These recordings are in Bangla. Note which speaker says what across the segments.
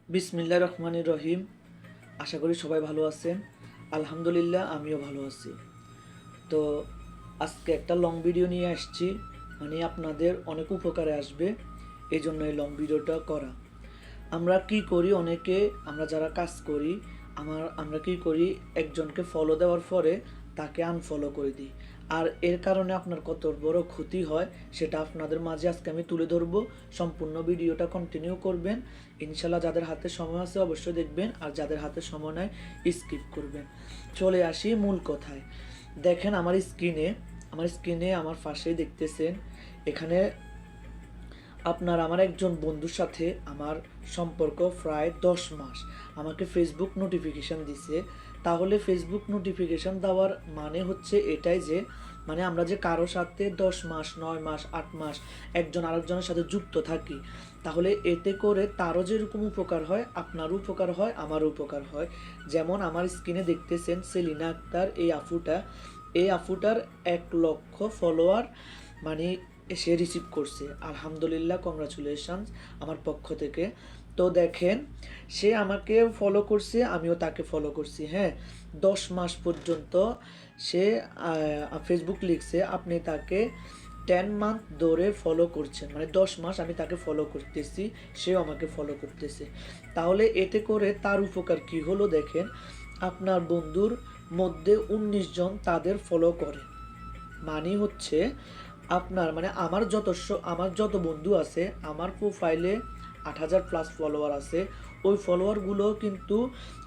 Speaker 1: বিসমিল্লাহির রহমানির রহিম। আশা করি সবাই ভালো আছেন। আলহামদুলিল্লাহ আমিও ভালো আছি। তো আজকে একটা লং ভিডিও নিয়ে আসছি, আপনাদের অনেক উপকারে আসবে, এই জন্য এই লং ভিডিওটা করা। আমরা কি করি, অনেকে আমরা যারা কাজ করি আমরা কি করি, একজনকে ফলো দেওয়ার পরে তাকে আনফলো করে দিই। আর এর কারণে আপনার কত বড় ক্ষতি হয় সেটা আপনাদের মাঝে আজকে আমি তুলে ধরবো। সম্পূর্ণ ভিডিওটা কন্টিনিউ করবেন ইনশাল্লাহ। যাদের হাতে সময় আছে অবশ্যই দেখবেন, আর যাদের হাতে সময় নাই স্কিপ করবেন। চলে আসি মূল কথায়। দেখেন আমার স্ক্রিনে আমার পাশেই দেখতেছেন, এখানে আমার একজন বন্ধুর সাথে আমার সম্পর্ক প্রায় 10 মাস। আমাকে ফেসবুক নোটিফিকেশান দিছে। তাহলে ফেসবুক নোটিফিকেশান দেওয়ার মানে হচ্ছে এটাই যে আমরা যে কারোর সাথে 10 মাস, 9 মাস, 8 মাস একজন আরেকজনের সাথে যুক্ত থাকি, তাহলে এতে করে তারও যেরকম উপকার হয়, আপনারও উপকার হয়, আমারও উপকার হয়। যেমন আমার স্ক্রিনে দেখতেছেন সেলিনা আক্তার, এই আফুটার 1 লক্ষ ফলোয়ার সে রিসিভ করছে। আলহামদুলিল্লাহ, কংগ্রাচুলেশনস আমার পক্ষ থেকে। তো দেখেন, সে আমাকে ফলো করছে, আমিও তাকে ফলো করছি। হ্যাঁ, 10 মাস পর্যন্ত সে ফেসবুক লিখছে আপনি তাকে 10 মান্থ ধরে ফলো করছেন, 10 মাস আমি তাকে ফলো করতেছি, সেও আমাকে ফলো করতেছে। তাহলে এতে করে তার উপকার কি হলো দেখেন, আপনার বন্ধুর মধ্যে 19 জন তাদের ফলো করে। হচ্ছে আপনার আমার যত বন্ধু আছে, আমার প্রোফাইলে 8,000 প্লাস ফলোয়ার আছে, ওই ফলোয়ারগুলো কিন্তু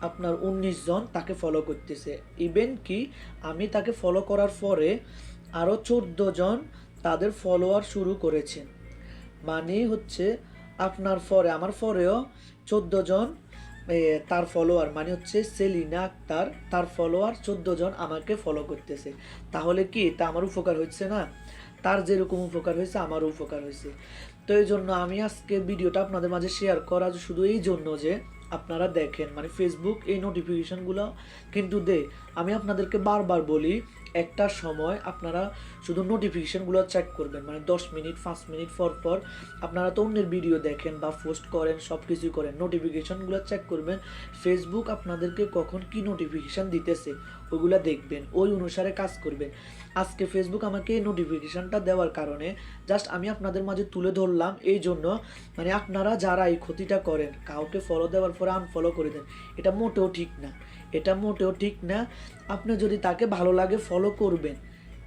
Speaker 1: আপনার 19 জন তাকে ফলো করতেছে। ইভেন কি আমি তাকে ফলো করার পরে আরও 14 জন তাদের ফলোয়ার শুরু করেছেন। হচ্ছে আমার পরেও 14 জন তার ফলোয়ার, হচ্ছে সেলিনা আক্তার, তার ফলোয়ার 14 জন আমাকে ফলো করতেছে। তাহলে কি তা আমার উপকার হচ্ছে না? তার যেরকম উপকার হয়েছে আমারও উপকার হয়েছে। তো এই জন্য আমি আজকে ভিডিওটা আপনাদের মাঝে শেয়ার করা শুধু এই জন্য যে আপনারা দেখেন, ফেসবুক এই নোটিফিকেশানগুলো কিন্তু আমি আপনাদেরকে বারবার বলি, একটা সময় আপনারা শুধু নোটিফিকেশানগুলো চেক করবেন, 10 মিনিট 5 মিনিট পর পর আপনারা তো অন্যের ভিডিও দেখেন বা পোস্ট করেন, সব কিছুই করেন, নোটিফিকেশানগুলো চেক করবেন। ফেসবুক আপনাদেরকে কখন কি নোটিফিকেশান দিতেছে ওইগুলো দেখবেন, ওই অনুসারে কাজ করবেন। আজকে ফেসবুক আমাকে এই নোটিফিকেশানটা দেওয়ার কারণে জাস্ট আমি আপনাদের মাঝে তুলে ধরলাম, এই জন্য আপনারা যারা এই ক্ষতিটা করেন, কাউকে ফলো দেওয়ার পরে আনফলো করে দেন, এটা মোটেও ঠিক না। আপনি যদি তাকে ভালো লাগে ফলো করবেন,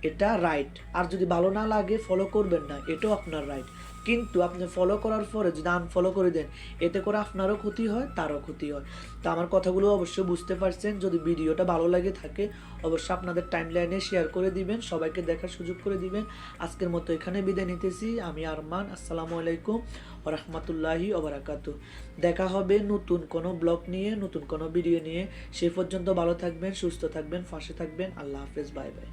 Speaker 1: এটা রাইট। আর যদি ভালো না লাগে ফলো করবেন না, এটাও আপনার রাইট। কিন্তু আপনি ফলো করার পরে যদি আনফলো করে দেন, এতে করে আপনারও ক্ষতি হয়, তারও ক্ষতি হয়। তো আমার কথাগুলো অবশ্যই বুঝতে পারছেন। যদি ভিডিওটা ভালো লাগে থাকে অবশ্যই আপনাদের টাইমলাইনে শেয়ার করে দিবেন, সবাইকে দেখার সুযোগ করে দিবেন। আজকের মতো এখানে বিদায় নিতেছি। আমি আরমান। আসসালামু আলাইকুম ওয়া রাহমাতুল্লাহি ওয়া বারাকাতুহু। দেখা হবে নতুন কোনো ব্লগ নিয়ে, নতুন কোনো ভিডিও নিয়ে। সে পর্যন্ত ভালো থাকবেন, সুস্থ থাকবেন, পাশে থাকবেন। আল্লাহ হাফেজ, বাই বাই।